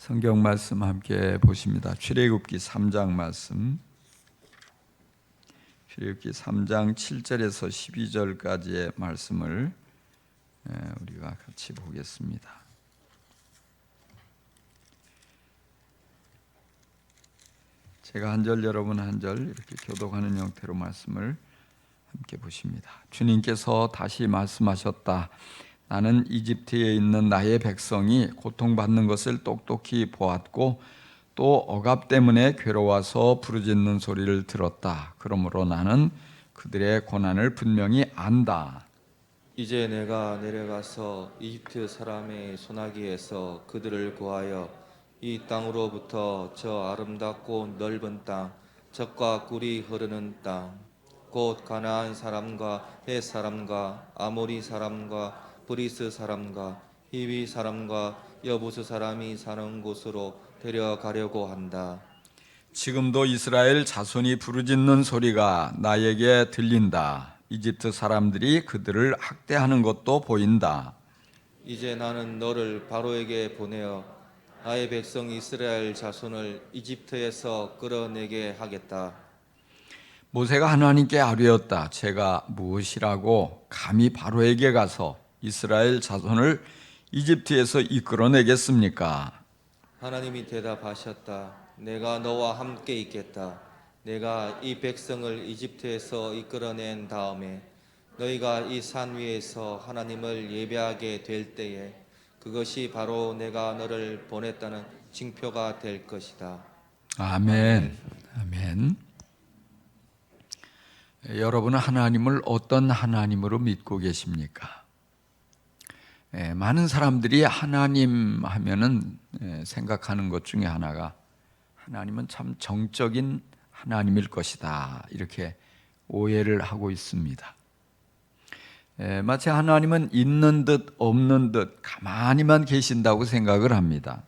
성경 말씀 함께 보십니다. 출애굽기 3장 말씀. 출애굽기 3장 7절에서 12절까지의 말씀을 우리가 같이 보겠습니다. 제가 한 절, 여러분 한 절 이렇게 교독하는 형태로 말씀을 함께 보십니다. 주님께서 다시 말씀하셨다. 나는 이집트에 있는 나의 백성이 고통받는 것을 똑똑히 보았고 또 억압 때문에 괴로워서 부르짖는 소리를 들었다. 그러므로 나는 그들의 고난을 분명히 안다. 이제 내가 내려가서 이집트 사람의 소나기에서 그들을 구하여 이 땅으로부터 저 아름답고 넓은 땅, 젖과 꿀이 흐르는 땅, 곧 가나안 사람과 헷 사람과 아모리 사람과 브리스 사람과 히위 사람과 여부스 사람이 사는 곳으로 데려가려고 한다. 지금도 이스라엘 자손이 부르짖는 소리가 나에게 들린다. 이집트 사람들이 그들을 학대하는 것도 보인다. 이제 나는 너를 바로에게 보내어 나의 백성 이스라엘 자손을 이집트에서 끌어내게 하겠다. 모세가 하나님께 아뢰었다. 제가 무엇이라고 감히 바로에게 가서 이스라엘 자손을 이집트에서 이끌어내겠습니까? 하나님이 대답하셨다. 내가 너와 함께 있겠다. 내가 이 백성을 이집트에서 이끌어낸 다음에 너희가 이 산 위에서 하나님을 예배하게 될 때에 그것이 바로 내가 너를 보냈다는 징표가 될 것이다. 아멘. 아멘. 여러분은 하나님을 어떤 하나님으로 믿고 계십니까? 많은 사람들이 하나님 하면은 생각하는 것 중에 하나가 하나님은 참 정적인 하나님일 것이다. 이렇게 오해를 하고 있습니다. 마치 하나님은 있는 듯 없는 듯 가만히만 계신다고 생각을 합니다.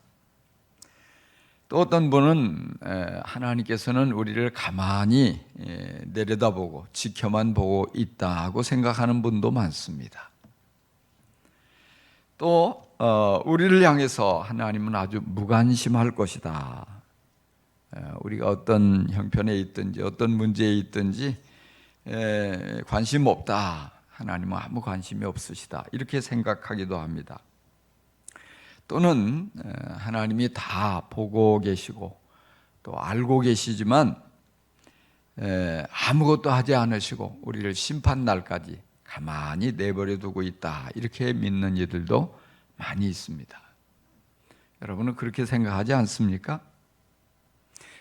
또 어떤 분은 하나님께서는 우리를 가만히 내려다보고 지켜만 보고 있다고 생각하는 분도 많습니다. 또 우리를 향해서 하나님은 아주 무관심할 것이다. 우리가 어떤 형편에 있든지 어떤 문제에 있든지 관심 없다. 하나님은 아무 관심이 없으시다. 이렇게 생각하기도 합니다. 또는 하나님이 다 보고 계시고 또 알고 계시지만 아무것도 하지 않으시고 우리를 심판 날까지 가만히 내버려 두고 있다. 이렇게 믿는 이들도 많이 있습니다. 여러분은 그렇게 생각하지 않습니까?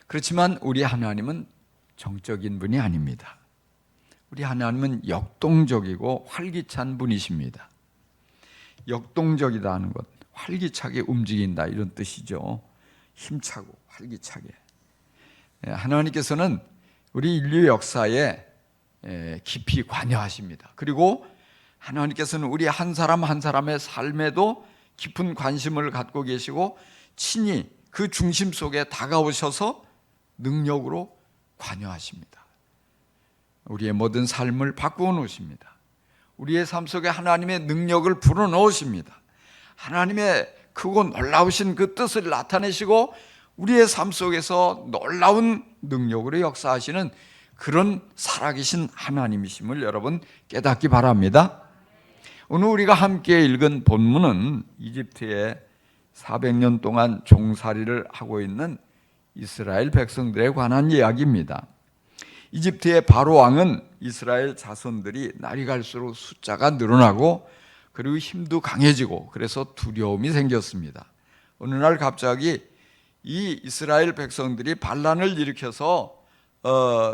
그렇지만 우리 하나님은 정적인 분이 아닙니다. 우리 하나님은 역동적이고 활기찬 분이십니다. 역동적이다는 것, 활기차게 움직인다 이런 뜻이죠. 힘차고 활기차게. 하나님께서는 우리 인류 역사에 깊이 관여하십니다. 그리고 하나님께서는 우리 한 사람 한 사람의 삶에도 깊은 관심을 갖고 계시고 친히 그 중심 속에 다가오셔서 능력으로 관여하십니다. 우리의 모든 삶을 바꾸어 놓으십니다. 우리의 삶 속에 하나님의 능력을 불어넣으십니다. 하나님의 크고 놀라우신 그 뜻을 나타내시고 우리의 삶 속에서 놀라운 능력으로 역사하시는 그런 살아계신 하나님이심을 여러분 깨닫기 바랍니다. 오늘 우리가 함께 읽은 본문은 이집트에 400년 동안 종살이를 하고 있는 이스라엘 백성들에 관한 이야기입니다. 이집트의 바로 왕은 이스라엘 자손들이 날이 갈수록 숫자가 늘어나고 그리고 힘도 강해지고 그래서 두려움이 생겼습니다. 어느 날 갑자기 이 이스라엘 백성들이 반란을 일으켜서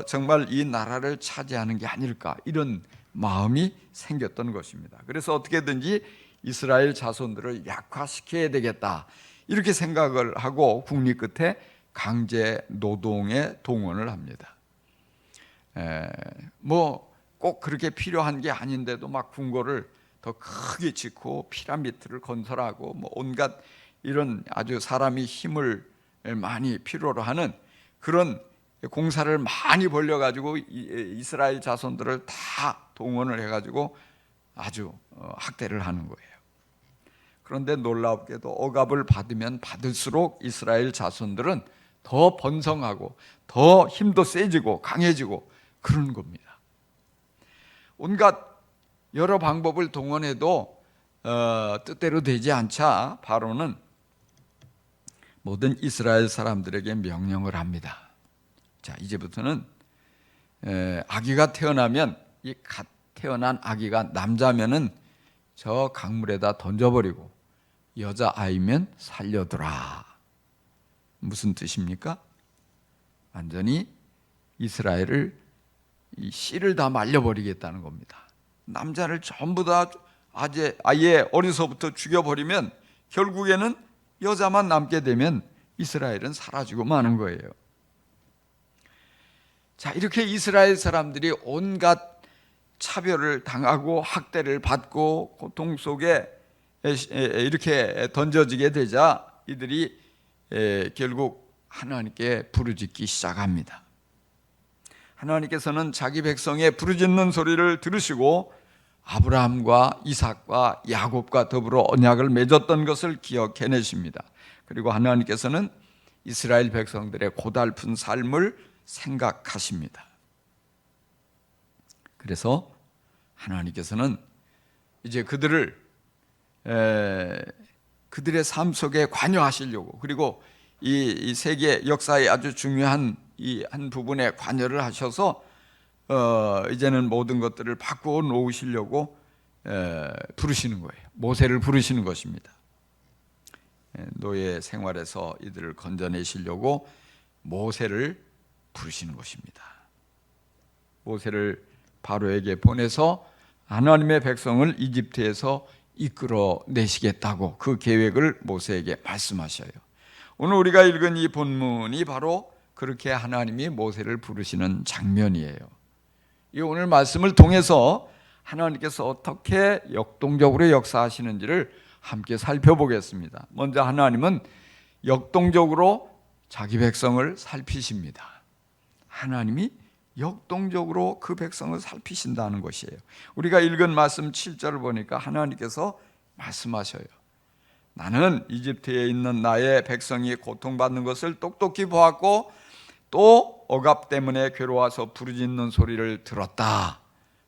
정말 이 나라를 차지하는 게 아닐까 이런 마음이 생겼던 것입니다. 그래서 어떻게든지 이스라엘 자손들을 약화시켜야 되겠다 이렇게 생각을 하고 국리 끝에 강제 노동에 동원을 합니다. 뭐 꼭 그렇게 필요한 게 아닌데도 막 궁궐을 더 크게 짓고 피라미드를 건설하고 뭐 온갖 이런 아주 사람이 힘을 많이 필요로 하는 그런 공사를 많이 벌려가지고 이스라엘 자손들을 다 동원을 해가지고 아주 학대를 하는 거예요. 그런데 놀랍게도 억압을 받으면 받을수록 이스라엘 자손들은 더 번성하고 더 힘도 세지고 강해지고 그런 겁니다. 온갖 여러 방법을 동원해도 뜻대로 되지 않자 바로는 모든 이스라엘 사람들에게 명령을 합니다. 자, 이제부터는 아기가 태어나면 이 갓 태어난 아기가 남자면은 저 강물에다 던져버리고 여자아이면 살려두라. 무슨 뜻입니까? 완전히 이스라엘을 이 씨를 다 말려버리겠다는 겁니다. 남자를 전부 다 아예 어려서부터 죽여버리면 결국에는 여자만 남게 되면 이스라엘은 사라지고 마는 거예요. 자, 이렇게 이스라엘 사람들이 온갖 차별을 당하고 학대를 받고 고통 속에 이렇게 던져지게 되자 이들이 결국 하나님께 부르짖기 시작합니다. 하나님께서는 자기 백성의 부르짖는 소리를 들으시고 아브라함과 이삭과 야곱과 더불어 언약을 맺었던 것을 기억해내십니다. 그리고 하나님께서는 이스라엘 백성들의 고달픈 삶을 생각하십니다. 그래서 하나님께서는 이제 그들의 삶 속에 관여하시려고, 그리고 이 세계 역사의 아주 중요한 이 한 부분에 관여를 하셔서 이제는 모든 것들을 바꾸어 놓으시려고 부르시는 거예요. 모세를 부르시는 것입니다. 노예 생활에서 이들을 건져내시려고 모세를 부르시는 것입니다. 모세를 바로에게 보내서 하나님의 백성을 이집트에서 이끌어내시겠다고 그 계획을 모세에게 말씀하셔요. 오늘 우리가 읽은 이 본문이 바로 그렇게 하나님이 모세를 부르시는 장면이에요. 이 오늘 말씀을 통해서 하나님께서 어떻게 역동적으로 역사하시는지를 함께 살펴보겠습니다. 먼저 하나님은 역동적으로 자기 백성을 살피십니다. 하나님이 역동적으로 그 백성을 살피신다는 것이에요. 우리가 읽은 말씀 7절을 보니까 하나님께서 말씀하셔요. 나는 이집트에 있는 나의 백성이 고통받는 것을 똑똑히 보았고 또 억압 때문에 괴로워서 부르짖는 소리를 들었다.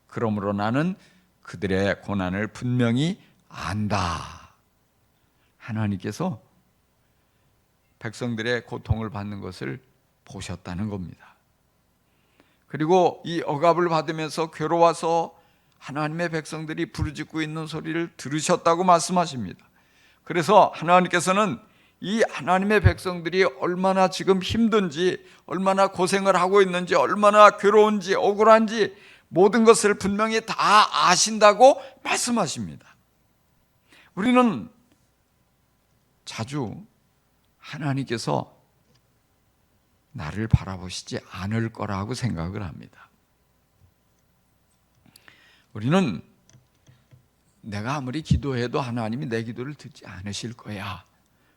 그러므로 나는 그들의 고난을 분명히 안다. 하나님께서 백성들의 고통을 받는 것을 보셨다는 겁니다. 그리고 이 억압을 받으면서 괴로워서 하나님의 백성들이 부르짖고 있는 소리를 들으셨다고 말씀하십니다. 그래서 하나님께서는 이 하나님의 백성들이 얼마나 지금 힘든지, 얼마나 고생을 하고 있는지, 얼마나 괴로운지, 억울한지 모든 것을 분명히 다 아신다고 말씀하십니다. 우리는 자주 하나님께서 나를 바라보시지 않을 거라고 생각을 합니다. 우리는 내가 아무리 기도해도 하나님이 내 기도를 듣지 않으실 거야.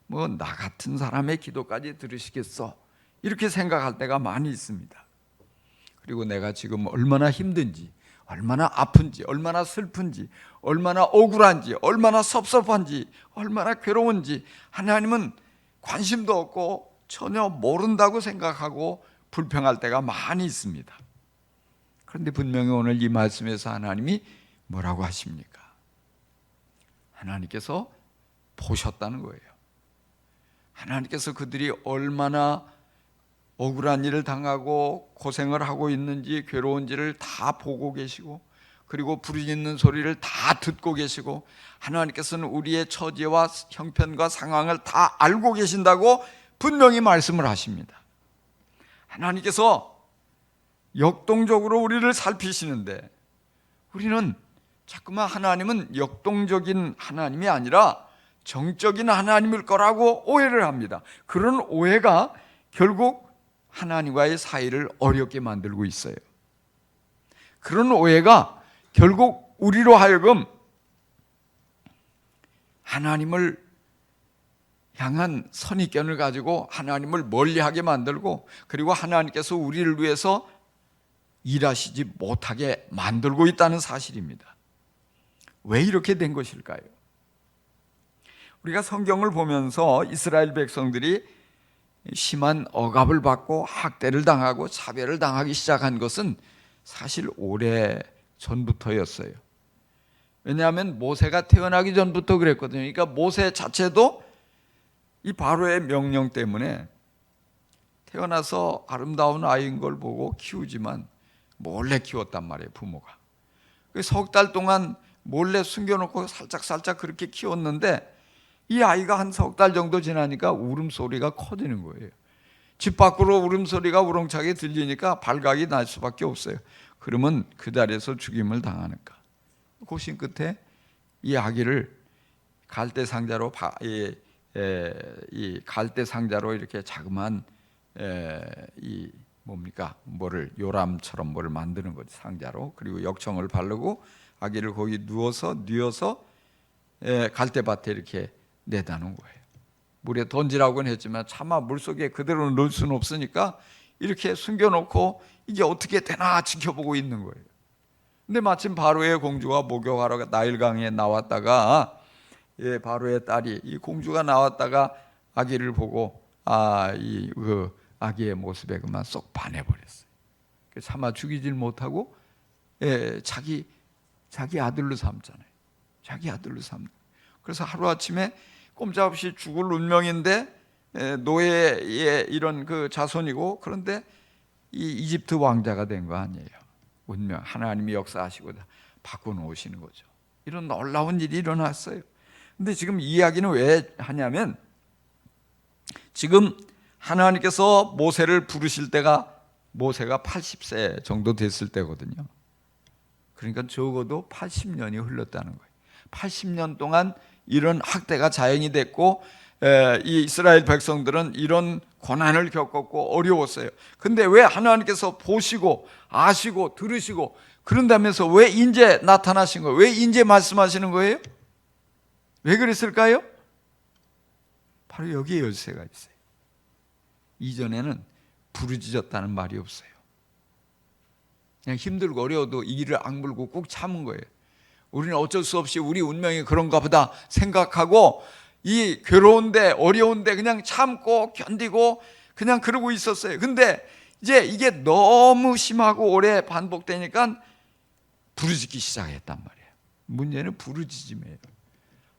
뭐 나 같은 사람의 기도까지 들으시겠어? 이렇게 생각할 때가 많이 있습니다. 그리고 내가 지금 얼마나 힘든지, 얼마나 아픈지, 얼마나 슬픈지, 얼마나 억울한지, 얼마나 섭섭한지, 얼마나 괴로운지 하나님은 관심도 없고 전혀 모른다고 생각하고 불평할 때가 많이 있습니다. 그런데 분명히 오늘 이 말씀에서 하나님이 뭐라고 하십니까? 하나님께서 보셨다는 거예요. 하나님께서 그들이 얼마나 억울한 일을 당하고 고생을 하고 있는지, 괴로운지를 다 보고 계시고, 그리고 부르짖는 소리를 다 듣고 계시고, 하나님께서는 우리의 처지와 형편과 상황을 다 알고 계신다고 분명히 말씀을 하십니다. 하나님께서 역동적으로 우리를 살피시는데, 우리는 자꾸만 하나님은 역동적인 하나님이 아니라 정적인 하나님일 거라고 오해를 합니다. 그런 오해가 결국 하나님과의 사이를 어렵게 만들고 있어요. 그런 오해가 결국 우리로 하여금 하나님을 향한 선입견을 가지고 하나님을 멀리하게 만들고, 그리고 하나님께서 우리를 위해서 일하시지 못하게 만들고 있다는 사실입니다. 왜 이렇게 된 것일까요? 우리가 성경을 보면서 이스라엘 백성들이 심한 억압을 받고 학대를 당하고 차별을 당하기 시작한 것은 사실 오래 전부터였어요. 왜냐하면 모세가 태어나기 전부터 그랬거든요. 그러니까 모세 자체도 이 바로의 명령 때문에 태어나서 아름다운 아이인 걸 보고 키우지만 몰래 키웠단 말이에요, 부모가. 석 달 동안 몰래 숨겨놓고 살짝 그렇게 키웠는데 이 아이가 한 석 달 정도 지나니까 울음소리가 커지는 거예요. 집 밖으로 울음소리가 우렁차게 들리니까 발각이 날 수밖에 없어요. 그러면 그 자리에서 죽임을 당하니까. 고심 끝에 이 아기를 갈대 상자로 이 갈대 상자로 이렇게 자그마한 이 뭡니까? 뭐를 요람처럼 뭐를 만드는 거지, 상자로. 그리고 역청을 바르고 아기를 거기 뉘어서 갈대밭에 이렇게 내다 놓은 거예요. 물에 던지라고는 했지만 차마 물속에 그대로 넣을 수는 없으니까 이렇게 숨겨놓고 이게 어떻게 되나 지켜보고 있는 거예요. 근데 마침 바로의 공주가 목욕하러 나일강에 나왔다가 바로의 딸이 이 공주가 나왔다가 아기를 보고 그 아기의 모습에 그만 쏙 반해버렸어요. 차마 죽이질 못하고 자기 아들로 삼잖아요. 자기 아들로 삼는. 그래서 하루아침에 꼼짝없이 죽을 운명인데 노예의 이런 그 자손이고, 그런데 이 이집트 왕자가 된 거 아니에요. 운명, 하나님이 역사하시고 바꿔놓으시는 거죠. 이런 놀라운 일이 일어났어요. 근데 지금 이 이야기는 왜 하냐면, 지금 하나님께서 모세를 부르실 때가 모세가 80세 정도 됐을 때거든요. 그러니까 적어도 80년이 흘렀다는 거예요. 80년 동안 이런 학대가 자행이 됐고, 이 이스라엘 백성들은 이런 고난을 겪었고 어려웠어요. 근데 왜 하나님께서 보시고 아시고 들으시고 그런다면서 왜 이제 나타나신 거예요? 왜 이제 말씀하시는 거예요? 왜 그랬을까요? 바로 여기에 열쇠가 있어요. 이전에는 부르짖었다는 말이 없어요. 그냥 힘들고 어려워도 이를 악물고 꾹 참은 거예요. 우리는 어쩔 수 없이 우리 운명이 그런가 보다 생각하고 이 괴로운데 어려운데 그냥 참고 견디고 그냥 그러고 있었어요. 근데 이제 이게 너무 심하고 오래 반복되니까 부르짖기 시작했단 말이에요. 문제는 부르짖음이에요.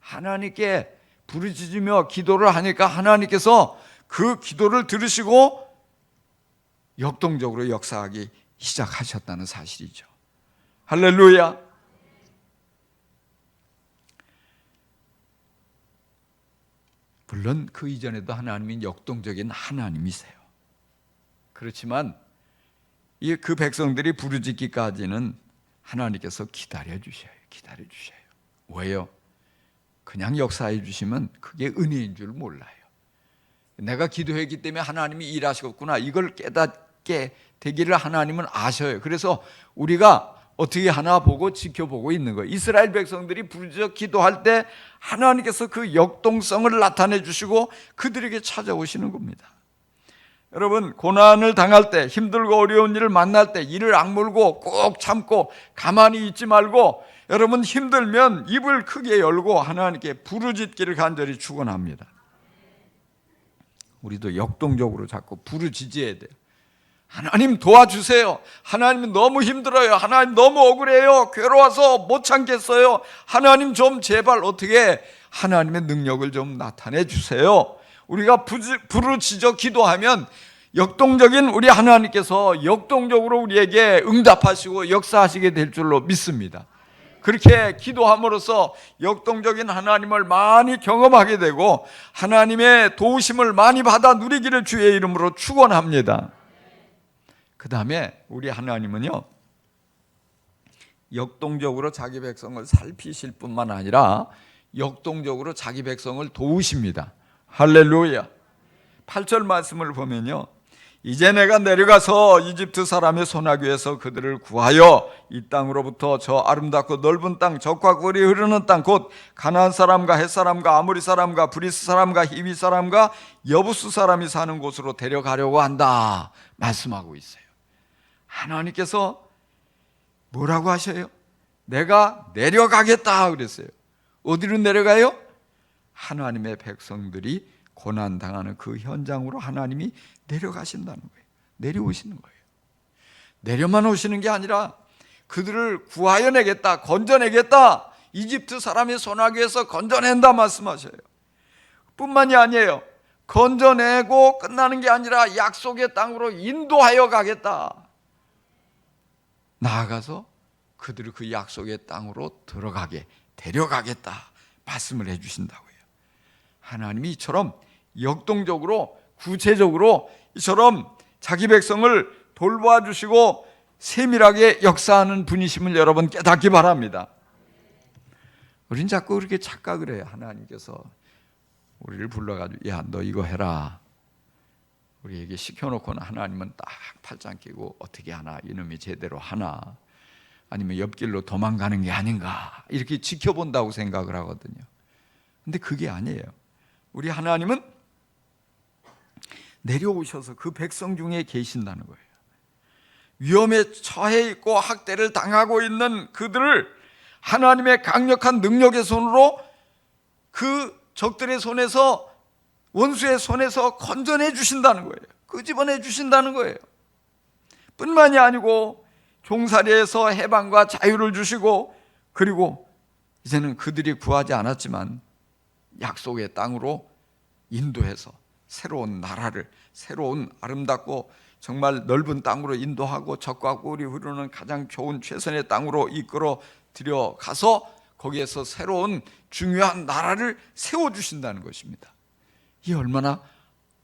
하나님께 부르짖으며 기도를 하니까 하나님께서 그 기도를 들으시고 역동적으로 역사하기 시작하셨다는 사실이죠. 할렐루야. 물론 그 이전에도 하나님이 역동적인 하나님이세요. 그렇지만 그 백성들이 부르짖기까지는 하나님께서 기다려 주셔요. 왜요? 그냥 역사해 주시면 그게 은혜인 줄 몰라요. 내가 기도했기 때문에 하나님이 일하시겠구나, 이걸 깨닫게 되기를 하나님은 아셔요. 그래서 우리가 어떻게 하나 보고 지켜보고 있는 거예요. 이스라엘 백성들이 부르짖어 기도할 때 하나님께서 그 역동성을 나타내 주시고 그들에게 찾아오시는 겁니다. 여러분, 고난을 당할 때, 힘들고 어려운 일을 만날 때 이를 악물고 꼭 참고 가만히 있지 말고, 여러분 힘들면 입을 크게 열고 하나님께 부르짖기를 간절히 축원합니다. 우리도 역동적으로 자꾸 부르짖어야 돼요. 하나님 도와주세요. 하나님 너무 힘들어요. 하나님 너무 억울해요. 괴로워서 못 참겠어요. 하나님 좀 제발 어떻게 하나님의 능력을 좀 나타내 주세요. 우리가 부르짖어 기도하면 역동적인 우리 하나님께서 역동적으로 우리에게 응답하시고 역사하시게 될 줄로 믿습니다. 그렇게 기도함으로써 역동적인 하나님을 많이 경험하게 되고 하나님의 도우심을 많이 받아 누리기를 주의 이름으로 축원합니다. 그 다음에 우리 하나님은요, 역동적으로 자기 백성을 살피실 뿐만 아니라 역동적으로 자기 백성을 도우십니다. 할렐루야. 8절 말씀을 보면요, 이제 내가 내려가서 이집트 사람의 소나기에서 그들을 구하여 이 땅으로부터 저 아름답고 넓은 땅, 젖과 꿀이 흐르는 땅, 곧 가나안 사람과 헷 사람과 아모리 사람과 브리스 사람과 히위 사람과 여부스 사람이 사는 곳으로 데려가려고 한다 말씀하고 있어요. 하나님께서 뭐라고 하셔요? 내가 내려가겠다 그랬어요. 어디로 내려가요? 하나님의 백성들이 고난당하는 그 현장으로 하나님이 내려가신다는 거예요. 내려오시는 거예요. 내려만 오시는 게 아니라 그들을 구하여 내겠다, 건져내겠다, 이집트 사람이 소나기에서 건져낸다 말씀하셔요. 뿐만이 아니에요. 건져내고 끝나는 게 아니라 약속의 땅으로 인도하여 가겠다. 나아가서 그들을 그 약속의 땅으로 들어가게, 데려가겠다 말씀을 해주신다고요. 하나님이 이처럼 역동적으로, 구체적으로 이처럼 자기 백성을 돌보아 주시고 세밀하게 역사하는 분이심을 여러분 깨닫기 바랍니다. 우린 자꾸 그렇게 착각을 해요. 하나님께서 우리를 불러가지고 야, 너 이거 해라, 우리에게 시켜놓고는 하나님은 딱 팔짱 끼고 어떻게 하나, 이놈이 제대로 하나, 아니면 옆길로 도망가는 게 아닌가 이렇게 지켜본다고 생각을 하거든요. 근데 그게 아니에요. 우리 하나님은 내려오셔서 그 백성 중에 계신다는 거예요. 위험에 처해 있고 학대를 당하고 있는 그들을 하나님의 강력한 능력의 손으로 그 적들의 손에서, 원수의 손에서 건져내 주신다는 거예요. 끄집어내 주신다는 거예요. 뿐만이 아니고 종살이에서 해방과 자유를 주시고, 그리고 이제는 그들이 구하지 않았지만 약속의 땅으로 인도해서 새로운 나라를, 새로운 아름답고 정말 넓은 땅으로 인도하고 적과 꿀이 흐르는 가장 좋은 최선의 땅으로 이끌어 들여가서 거기에서 새로운 중요한 나라를 세워주신다는 것입니다. 이 얼마나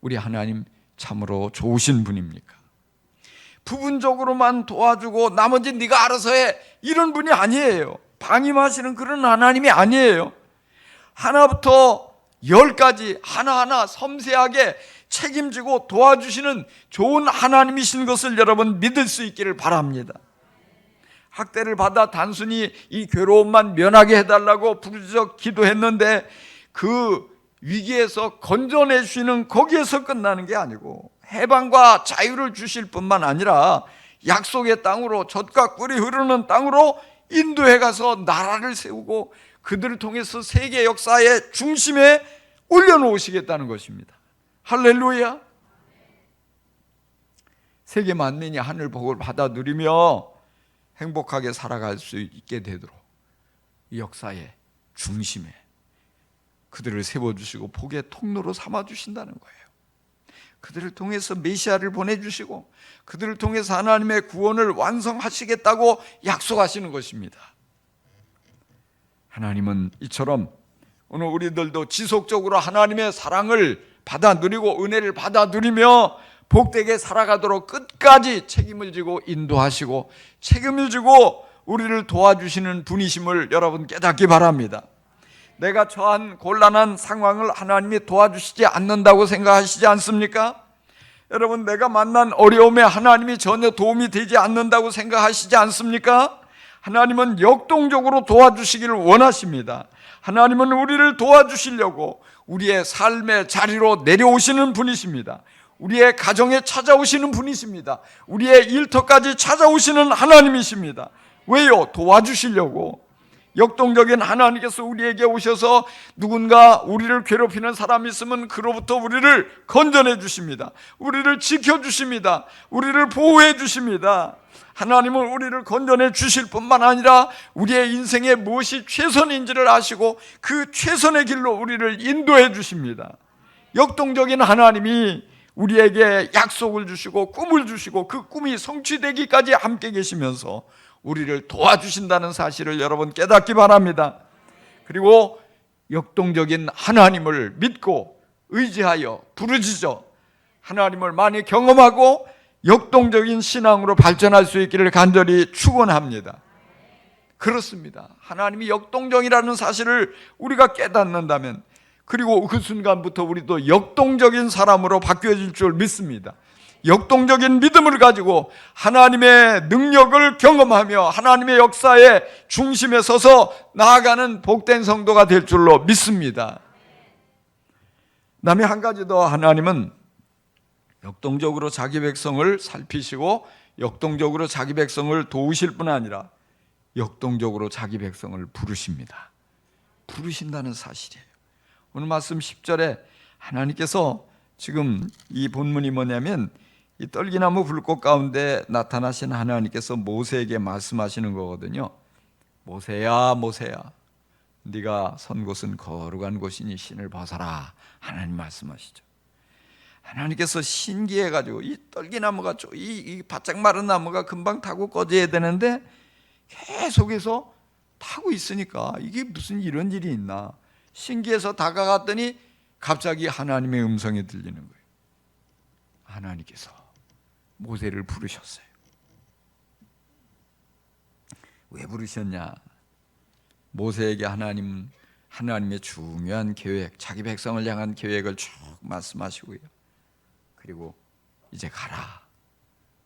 우리 하나님 참으로 좋으신 분입니까? 부분적으로만 도와주고 나머지 네가 알아서 해, 이런 분이 아니에요. 방임하시는 그런 하나님이 아니에요. 하나부터 열까지 하나하나 섬세하게 책임지고 도와주시는 좋은 하나님이신 것을 여러분 믿을 수 있기를 바랍니다. 학대를 받아 단순히 이 괴로움만 면하게 해달라고 부르짖어 기도했는데 그 위기에서 건져내 주시는 거기에서 끝나는 게 아니고 해방과 자유를 주실 뿐만 아니라 약속의 땅으로, 젖과 꿀이 흐르는 땅으로 인도해 가서 나라를 세우고 그들을 통해서 세계 역사의 중심에 올려놓으시겠다는 것입니다. 할렐루야. 세계 만민이 하늘 복을 받아 누리며 행복하게 살아갈 수 있게 되도록 이 역사의 중심에 그들을 세워주시고 복의 통로로 삼아주신다는 거예요. 그들을 통해서 메시아를 보내주시고 그들을 통해서 하나님의 구원을 완성하시겠다고 약속하시는 것입니다. 하나님은 이처럼 오늘 우리들도 지속적으로 하나님의 사랑을 받아 누리고 은혜를 받아 누리며 복되게 살아가도록 끝까지 책임을 지고 인도하시고 책임을 지고 우리를 도와주시는 분이심을 여러분 깨닫기 바랍니다. 내가 처한 곤란한 상황을 하나님이 도와주시지 않는다고 생각하시지 않습니까? 여러분, 내가 만난 어려움에 하나님이 전혀 도움이 되지 않는다고 생각하시지 않습니까? 하나님은 역동적으로 도와주시기를 원하십니다. 하나님은 우리를 도와주시려고 우리의 삶의 자리로 내려오시는 분이십니다. 우리의 가정에 찾아오시는 분이십니다. 우리의 일터까지 찾아오시는 하나님이십니다. 왜요? 도와주시려고. 역동적인 하나님께서 우리에게 오셔서 누군가 우리를 괴롭히는 사람이 있으면 그로부터 우리를 건져내 주십니다. 우리를 지켜주십니다. 우리를 보호해 주십니다. 하나님은 우리를 건져내 주실 뿐만 아니라 우리의 인생에 무엇이 최선인지를 아시고 그 최선의 길로 우리를 인도해 주십니다. 역동적인 하나님이 우리에게 약속을 주시고 꿈을 주시고 그 꿈이 성취되기까지 함께 계시면서 우리를 도와주신다는 사실을 여러분 깨닫기 바랍니다. 그리고 역동적인 하나님을 믿고 의지하여 부르짖어 하나님을 많이 경험하고 역동적인 신앙으로 발전할 수 있기를 간절히 축원합니다. 그렇습니다. 하나님이 역동적이라는 사실을 우리가 깨닫는다면 그리고 그 순간부터 우리도 역동적인 사람으로 바뀌어질 줄 믿습니다. 역동적인 믿음을 가지고 하나님의 능력을 경험하며 하나님의 역사의 중심에 서서 나아가는 복된 성도가 될 줄로 믿습니다. 그다음에 한 가지 더, 하나님은 역동적으로 자기 백성을 살피시고 역동적으로 자기 백성을 도우실 뿐 아니라 역동적으로 자기 백성을 부르십니다. 부르신다는 사실이에요. 오늘 말씀 10절에 하나님께서 지금 이 본문이 뭐냐면 이 떨기나무 불꽃 가운데 나타나신 하나님께서 모세에게 말씀하시는 거거든요. 모세야 모세야, 네가 선 곳은 거룩한 곳이니 신을 벗어라. 하나님 말씀하시죠. 하나님께서 신기해가지고 이 떨기나무가 이 바짝 마른 나무가 금방 타고 꺼져야 되는데 계속해서 타고 있으니까 이게 무슨 이런 일이 있나 신기해서 다가갔더니 갑자기 하나님의 음성이 들리는 거예요. 하나님께서 모세를 부르셨어요. 왜 부르셨냐? 모세에게 하나님의 중요한 계획, 자기 백성을 향한 계획을 쭉 말씀하시고요. 그리고 이제 가라.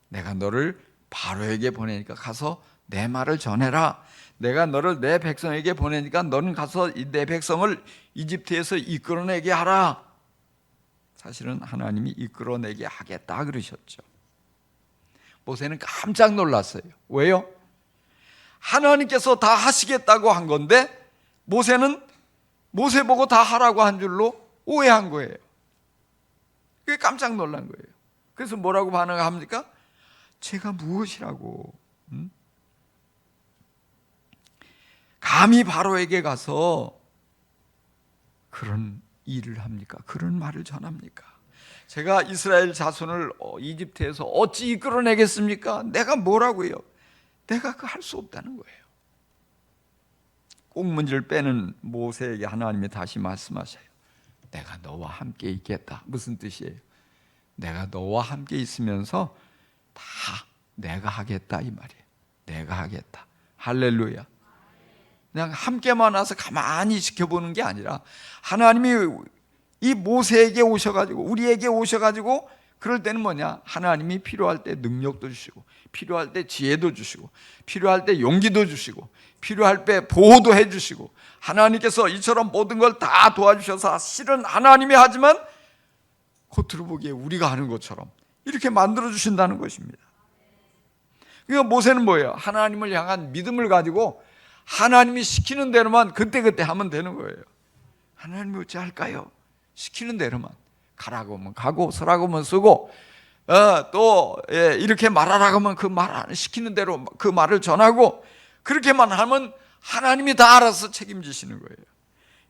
내가 너를 바로에게 보내니까 가서 내 말을 전해라. 내가 너를 내 백성에게 보내니까 너는 가서 내 백성을 이집트에서 이끌어내게 하라. 사실은 하나님이 이끌어내게 하겠다 그러셨죠. 모세는 깜짝 놀랐어요. 왜요? 하나님께서 다 하시겠다고 한 건데 모세는 모세 보고 다 하라고 한 줄로 오해한 거예요. 그게 깜짝 놀란 거예요. 그래서 뭐라고 반응합니까? 제가 무엇이라고 감히 바로에게 가서 그런 일을 합니까? 그런 말을 전합니까? 제가 이스라엘 자손을 이집트에서 어찌 이끌어내겠습니까? 내가 뭐라고요? 내가 그거 할 수 없다는 거예요. 꽁문지를 빼는 모세에게 하나님이 다시 말씀하셔요. 내가 너와 함께 있겠다. 무슨 뜻이에요? 내가 너와 함께 있으면서 다 내가 하겠다 이 말이에요. 내가 하겠다. 할렐루야. 그냥 함께만 와서 가만히 지켜보는 게 아니라 하나님이 이 모세에게 오셔가지고 우리에게 오셔가지고 그럴 때는 뭐냐? 하나님이 필요할 때 능력도 주시고 필요할 때 지혜도 주시고 필요할 때 용기도 주시고 필요할 때 보호도 해주시고 하나님께서 이처럼 모든 걸 다 도와주셔서 실은 하나님이 하지만 겉으로 보기에 우리가 하는 것처럼 이렇게 만들어 주신다는 것입니다. 그러니까 모세는 뭐예요? 하나님을 향한 믿음을 가지고 하나님이 시키는 대로만 그때그때 하면 되는 거예요. 하나님이 어찌 할까요? 시키는 대로만 가라고 하면 가고 서라고 하면 쓰고 또 이렇게 말하라고 하면 그 말 시키는 대로 그 말을 전하고 그렇게만 하면 하나님이 다 알아서 책임지시는 거예요.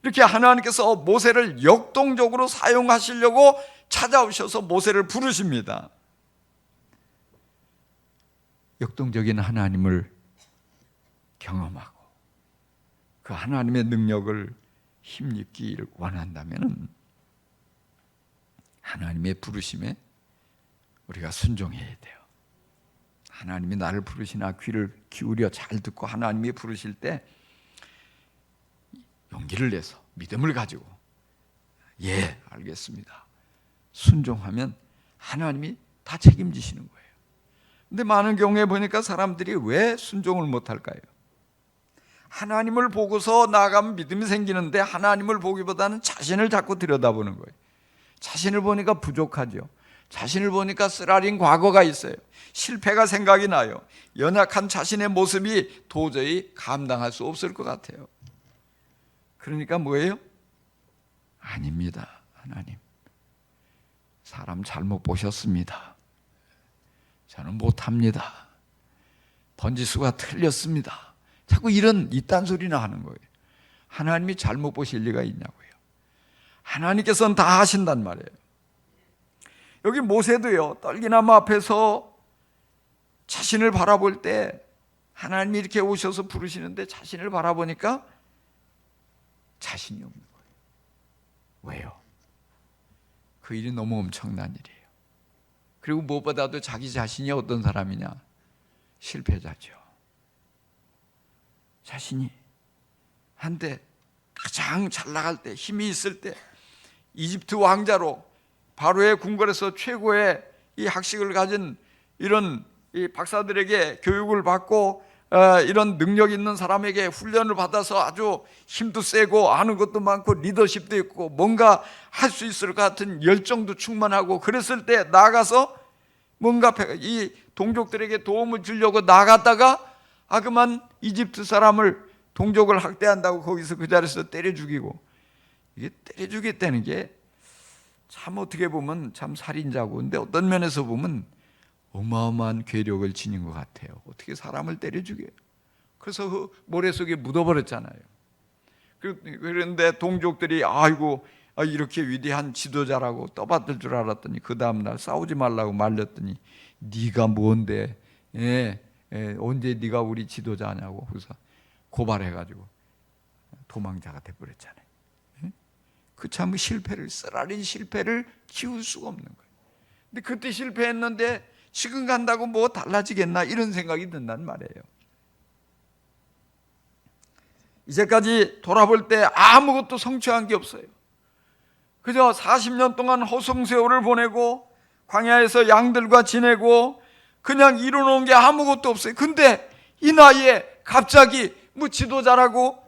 이렇게 하나님께서 모세를 역동적으로 사용하시려고 찾아오셔서 모세를 부르십니다. 역동적인 하나님을 경험하고 그 하나님의 능력을 힘입기를 원한다면 하나님의 부르심에 우리가 순종해야 돼요. 하나님이 나를 부르시나 귀를 기울여 잘 듣고 하나님이 부르실 때 용기를 내서 믿음을 가지고 예, 알겠습니다. 순종하면 하나님이 다 책임지시는 거예요. 근데 많은 경우에 보니까 사람들이 왜 순종을 못할까요? 하나님을 보고서 나아가면 믿음이 생기는데 하나님을 보기보다는 자신을 자꾸 들여다보는 거예요. 자신을 보니까 부족하죠. 자신을 보니까 쓰라린 과거가 있어요. 실패가 생각이 나요. 연약한 자신의 모습이 도저히 감당할 수 없을 것 같아요. 그러니까 뭐예요? 아닙니다. 하나님, 사람 잘못 보셨습니다. 저는 못합니다. 번지수가 틀렸습니다. 자꾸 이딴 소리나 하는 거예요. 하나님이 잘못 보실 리가 있냐고요. 하나님께서는 다 하신단 말이에요. 여기 모세도요, 떨기나무 앞에서 자신을 바라볼 때 하나님이 이렇게 오셔서 부르시는데 자신을 바라보니까 자신이 없는 거예요. 왜요? 그 일이 너무 엄청난 일이에요. 그리고 무엇보다도 자기 자신이 어떤 사람이냐? 실패자죠. 자신이 한때 가장 잘 나갈 때, 힘이 있을 때 이집트 왕자로 바로의 궁궐에서 최고의 이 학식을 가진 이런 이 박사들에게 교육을 받고 이런 능력 있는 사람에게 훈련을 받아서 아주 힘도 세고 아는 것도 많고 리더십도 있고 뭔가 할 수 있을 것 같은 열정도 충만하고 그랬을 때 나가서 뭔가 이 동족들에게 도움을 주려고 나갔다가 그만 이집트 사람을 동족을 학대한다고 거기서 그 자리에서 때려 죽이고 이게 때려주겠다는 게 참 어떻게 보면 참 살인자고, 근데 어떤 면에서 보면 어마어마한 괴력을 지닌 것 같아요. 어떻게 사람을 때려주게? 그래서 그 모래 속에 묻어버렸잖아요. 그런데 동족들이 아이고 이렇게 위대한 지도자라고 떠받들 줄 알았더니 그 다음날 싸우지 말라고 말렸더니 네가 뭔데? 언제 네가 우리 지도자냐고. 그래서 고발해가지고 도망자가 돼버렸잖아요. 그 참 실패를, 쓰라린 실패를 키울 수가 없는 거예요. 근데 그때 실패했는데 지금 간다고 뭐 달라지겠나 이런 생각이 든단 말이에요. 이제까지 돌아볼 때 아무것도 성취한 게 없어요. 그저 40년 동안 허송세월을 보내고 광야에서 양들과 지내고 그냥 이뤄놓은 게 아무것도 없어요. 근데 이 나이에 갑자기 뭐 지도자라고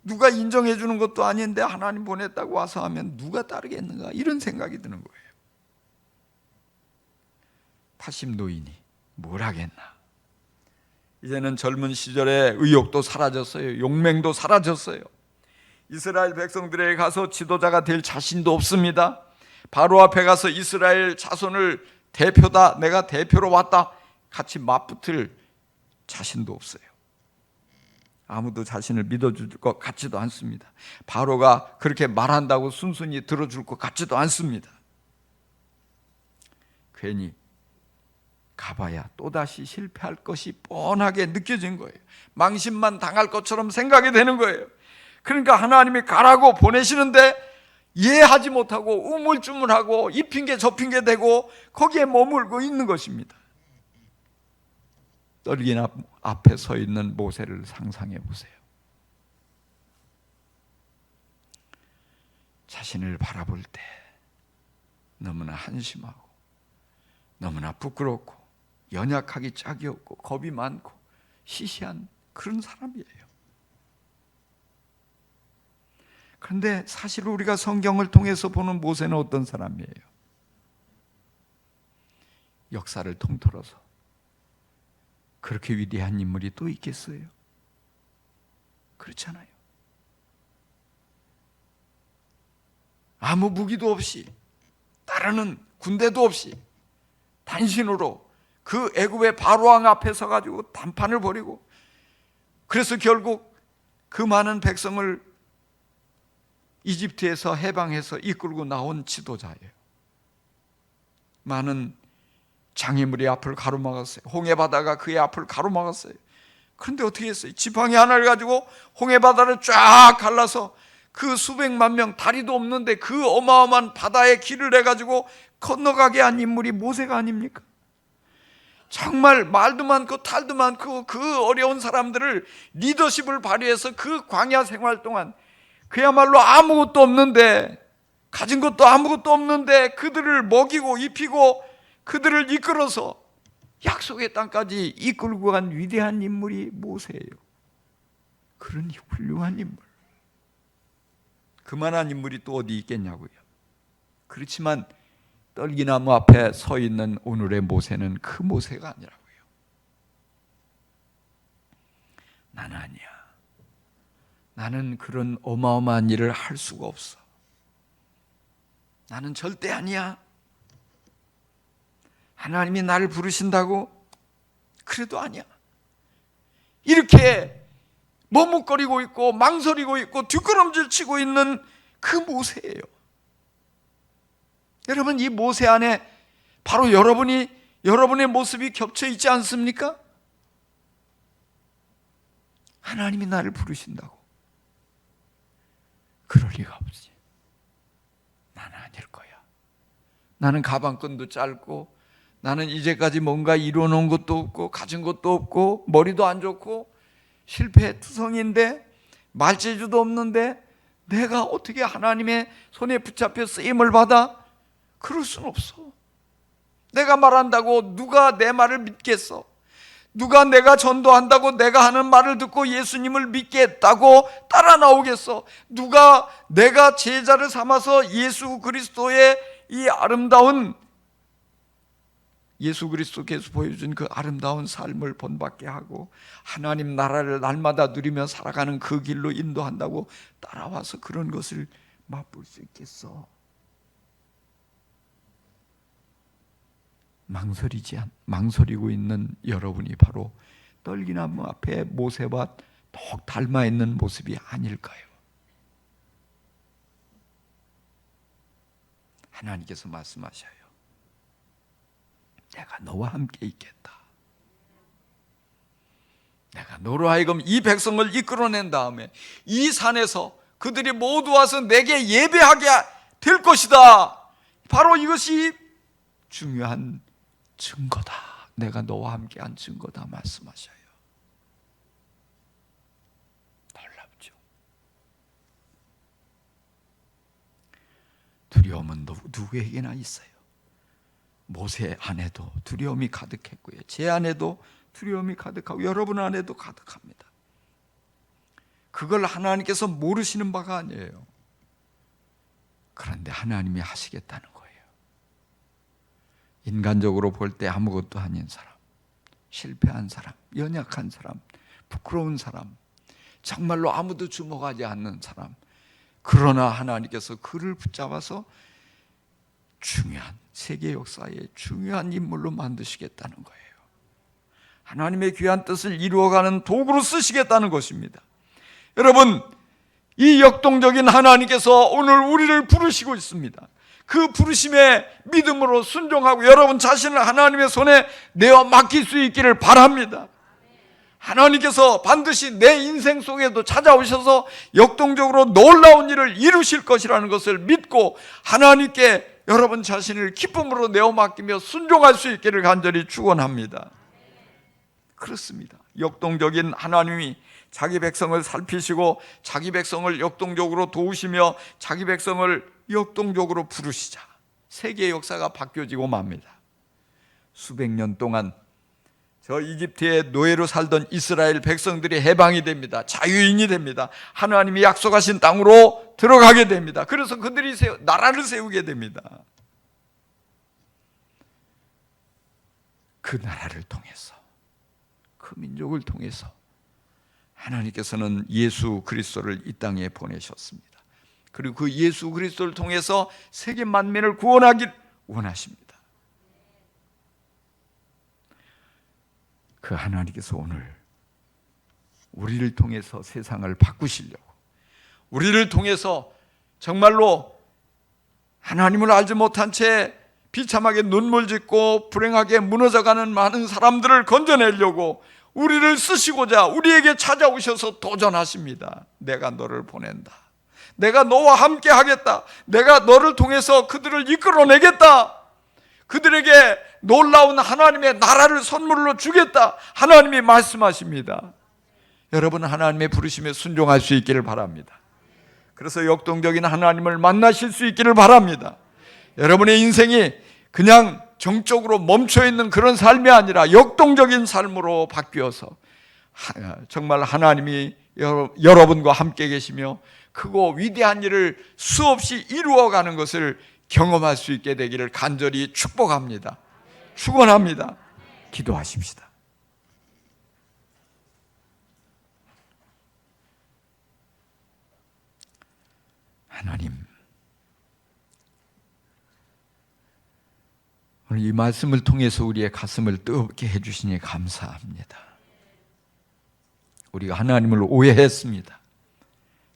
누가 인정해 주는 것도 아닌데 하나님 보냈다고 와서 하면 누가 따르겠는가 이런 생각이 드는 거예요. 80 노인이 뭘 하겠나. 이제는 젊은 시절의 의욕도 사라졌어요. 용맹도 사라졌어요. 이스라엘 백성들에게 가서 지도자가 될 자신도 없습니다. 바로 앞에 가서 이스라엘 자손을 대표다, 내가 대표로 왔다 같이 맞붙을 자신도 없어요. 아무도 자신을 믿어줄 것 같지도 않습니다. 바로가 그렇게 말한다고 순순히 들어줄 것 같지도 않습니다. 괜히 가봐야 또다시 실패할 것이 뻔하게 느껴진 거예요. 망신만 당할 것처럼 생각이 되는 거예요. 그러니까 하나님이 가라고 보내시는데 이해하지 못하고 우물쭈물하고 이 핑계 저 핑계 대고 거기에 머물고 있는 것입니다. 떨기나 앞에 서 있는 모세를 상상해 보세요. 자신을 바라볼 때 너무나 한심하고 너무나 부끄럽고 연약하기 짝이 없고 겁이 많고 시시한 그런 사람이에요. 그런데 사실 우리가 성경을 통해서 보는 모세는 어떤 사람이에요? 역사를 통틀어서 그렇게 위대한 인물이 또 있겠어요? 그렇잖아요. 아무 무기도 없이, 따르는 군대도 없이 단신으로 그 애굽의 바로왕 앞에 서가지고 단판을 벌이고, 그래서 결국 그 많은 백성을 이집트에서 해방해서 이끌고 나온 지도자예요. 많은 장애물이 앞을 가로막았어요. 홍해바다가 그의 앞을 가로막았어요. 그런데 어떻게 했어요? 지팡이 하나를 가지고 홍해바다를 쫙 갈라서 그 수백만 명, 다리도 없는데 그 어마어마한 바다에 길을 내가지고 건너가게 한 인물이 모세가 아닙니까? 정말 말도 많고 탈도 많고 그 어려운 사람들을 리더십을 발휘해서 그 광야 생활 동안 그야말로 아무것도 없는데, 가진 것도 아무것도 없는데 그들을 먹이고 입히고 그들을 이끌어서 약속의 땅까지 이끌고 간 위대한 인물이 모세예요. 그런 훌륭한 인물, 그만한 인물이 또 어디 있겠냐고요. 그렇지만 떨기나무 앞에 서 있는 오늘의 모세는 그 모세가 아니라고요. 나는 아니야. 나는 그런 어마어마한 일을 할 수가 없어. 나는 절대 아니야. 하나님이 나를 부르신다고? 그래도 아니야. 이렇게 머뭇거리고 있고 망설이고 있고 뒷걸음질 치고 있는 그 모세예요. 여러분, 이 모세 안에 바로 여러분의 모습이 겹쳐 있지 않습니까? 하나님이 나를 부르신다고. 그럴 리가 없지. 나는 아닐 거야. 나는 가방끈도 짧고, 나는 이제까지 뭔가 이뤄놓은 것도 없고 가진 것도 없고 머리도 안 좋고 실패투성인데 말재주도 없는데 내가 어떻게 하나님의 손에 붙잡혀 쓰임을 받아? 그럴 수는 없어. 내가 말한다고 누가 내 말을 믿겠어? 누가 내가 전도한다고 내가 하는 말을 듣고 예수님을 믿겠다고 따라 나오겠어? 누가 내가 제자를 삼아서 예수 그리스도의 이 아름다운, 예수 그리스도께서 보여준 그 아름다운 삶을 본받게 하고 하나님 나라를 날마다 누리며 살아가는 그 길로 인도한다고 따라와서 그런 것을 맛볼 수 있겠어? 망설이고 있는 여러분이 바로 떨기나무 앞에 모세와 더욱 닮아 있는 모습이 아닐까요? 하나님께서 말씀하셔요. 내가 너와 함께 있겠다. 내가 너로 하여금 이 백성을 이끌어낸 다음에 이 산에서 그들이 모두 와서 내게 예배하게 될 것이다. 바로 이것이 중요한 증거다. 내가 너와 함께한 증거다 말씀하셔요. 놀랍죠? 두려움은 누구에게나 있어요. 모세 안에도 두려움이 가득했고요. 제 안에도 두려움이 가득하고 여러분 안에도 가득합니다. 그걸 하나님께서 모르시는 바가 아니에요. 그런데 하나님이 하시겠다는 거예요. 인간적으로 볼 때 아무것도 아닌 사람, 실패한 사람, 연약한 사람, 부끄러운 사람, 정말로 아무도 주목하지 않는 사람, 그러나 하나님께서 그를 붙잡아서 중요한 세계 역사의 중요한 인물로 만드시겠다는 거예요. 하나님의 귀한 뜻을 이루어가는 도구로 쓰시겠다는 것입니다. 여러분, 이 역동적인 하나님께서 오늘 우리를 부르시고 있습니다. 그 부르심에 믿음으로 순종하고 여러분 자신을 하나님의 손에 내어 맡길 수 있기를 바랍니다. 하나님께서 반드시 내 인생 속에도 찾아오셔서 역동적으로 놀라운 일을 이루실 것이라는 것을 믿고 하나님께 여러분 자신을 기쁨으로 내어 맡기며 순종할 수 있기를 간절히 축원합니다. 그렇습니다. 역동적인 하나님이 자기 백성을 살피시고 자기 백성을 역동적으로 도우시며 자기 백성을 역동적으로 부르시자 세계 역사가 바뀌어지고 맙니다. 수백 년 동안 저 이집트의 노예로 살던 이스라엘 백성들이 해방이 됩니다. 자유인이 됩니다. 하나님이 약속하신 땅으로 들어가게 됩니다. 그래서 그들이 나라를 세우게 됩니다. 그 나라를 통해서, 그 민족을 통해서 하나님께서는 예수 그리스도를 이 땅에 보내셨습니다. 그리고 그 예수 그리스도를 통해서 세계 만민을 구원하길 원하십니다. 그 하나님께서 오늘 우리를 통해서 세상을 바꾸시려고, 우리를 통해서 정말로 하나님을 알지 못한 채 비참하게 눈물 짓고 불행하게 무너져가는 많은 사람들을 건져내려고 우리를 쓰시고자 우리에게 찾아오셔서 도전하십니다. 내가 너를 보낸다. 내가 너와 함께 하겠다. 내가 너를 통해서 그들을 이끌어내겠다. 그들에게 놀라운 하나님의 나라를 선물로 주겠다. 하나님이 말씀하십니다. 여러분 하나님의 부르심에 순종할 수 있기를 바랍니다. 그래서 역동적인 하나님을 만나실 수 있기를 바랍니다. 여러분의 인생이 그냥 정적으로 멈춰있는 그런 삶이 아니라 역동적인 삶으로 바뀌어서 정말 하나님이 여러분과 함께 계시며 크고 위대한 일을 수없이 이루어가는 것을 경험할 수 있게 되기를 간절히 축복합니다. 축원합니다. 기도하십시다. 하나님, 오늘 이 말씀을 통해서 우리의 가슴을 뜨겁게 해주시니 감사합니다. 우리가 하나님을 오해했습니다.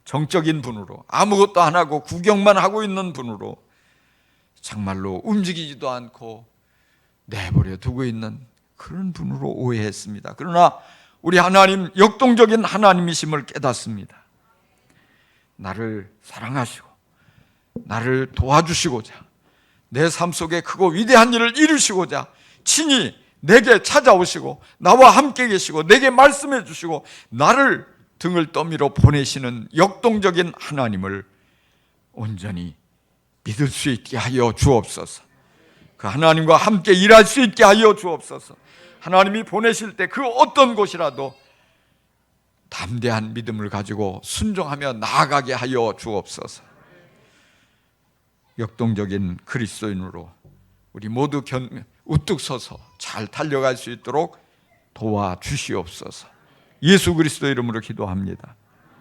정적인 분으로, 아무것도 안 하고 구경만 하고 있는 분으로, 정말로 움직이지도 않고 내버려 두고 있는 그런 분으로 오해했습니다. 그러나 우리 하나님 역동적인 하나님이심을 깨닫습니다. 나를 사랑하시고 나를 도와주시고자 내 삶 속에 크고 위대한 일을 이루시고자 친히 내게 찾아오시고 나와 함께 계시고 내게 말씀해 주시고 나를 등을 떠밀어 보내시는 역동적인 하나님을 온전히 믿을 수 있게 하여 주옵소서. 그 하나님과 함께 일할 수 있게 하여 주옵소서. 하나님이 보내실 때 그 어떤 곳이라도 담대한 믿음을 가지고 순종하며 나아가게 하여 주옵소서. 역동적인 그리스도인으로 우리 모두 우뚝 서서 잘 달려갈 수 있도록 도와주시옵소서. 예수 그리스도 이름으로 기도합니다.